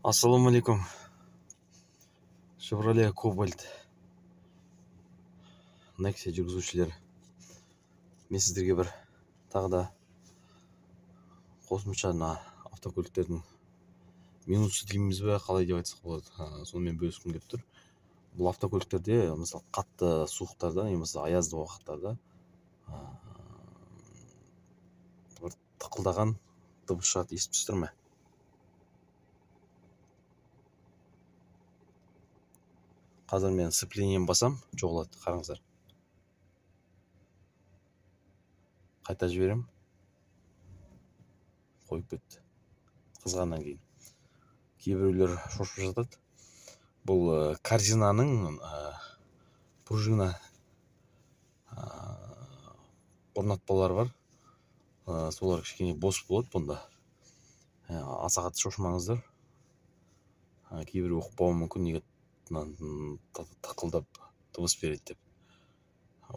Ассалаумалейкум. Chevrolet Cobalt Nexia жүргізушілер. Мен сіздерге бір тағы да қосымша автокөліктердің минусы дейміз бе, қалай деп айтсақ болады, сонымен бөліскім келіп тұр. Бұл автокөліктерде мысалы қатты суықтарда немесе аязды уақыттарда бір тықылдаған дыбыс шығады, естіп тұрсыздар ма? Қазір мен сцеплениені басам, жоғалады, қараңыздар. Қайта жіберем, қойып кетті. Қызғаннан кейін кейбіреулер шошып жатады. Бұл корзинаның пружина орнатпалары бар. Солар кішкене бос болады бұнда. Аса қатты шошымаңыздар. Кейбір ұқпауы мүмкін, неге тықылдап дыбыс береді деп.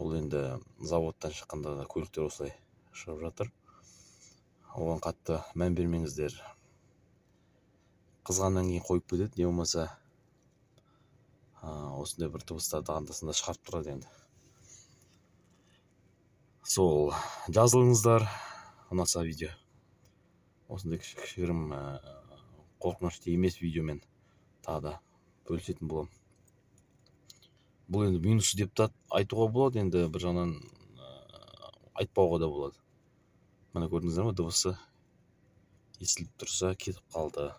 Ол енді заводтан шыққанда да көліктер осылай шығып жатыр. Оған қатты мән бермеңіздер. Қызғаннан кейін қойып кетеді, не болмаса осындай бір дыбыстарды анда-санда шығарып тұрады енді. Сол, жазылыңыздар, ұнаса видео. Осындай кішігірім қорқынышты емес видеомен тағы да бөлісетін боламын. Бұл енді минусы деп айтуға болады, енді бір жағынан айтпауға да болады. Мына көрдіңіздер ме, дыбысы естіліп тұрса кетіп қалды.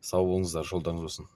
Сау болыңыздар, жолдарыңыз болсын.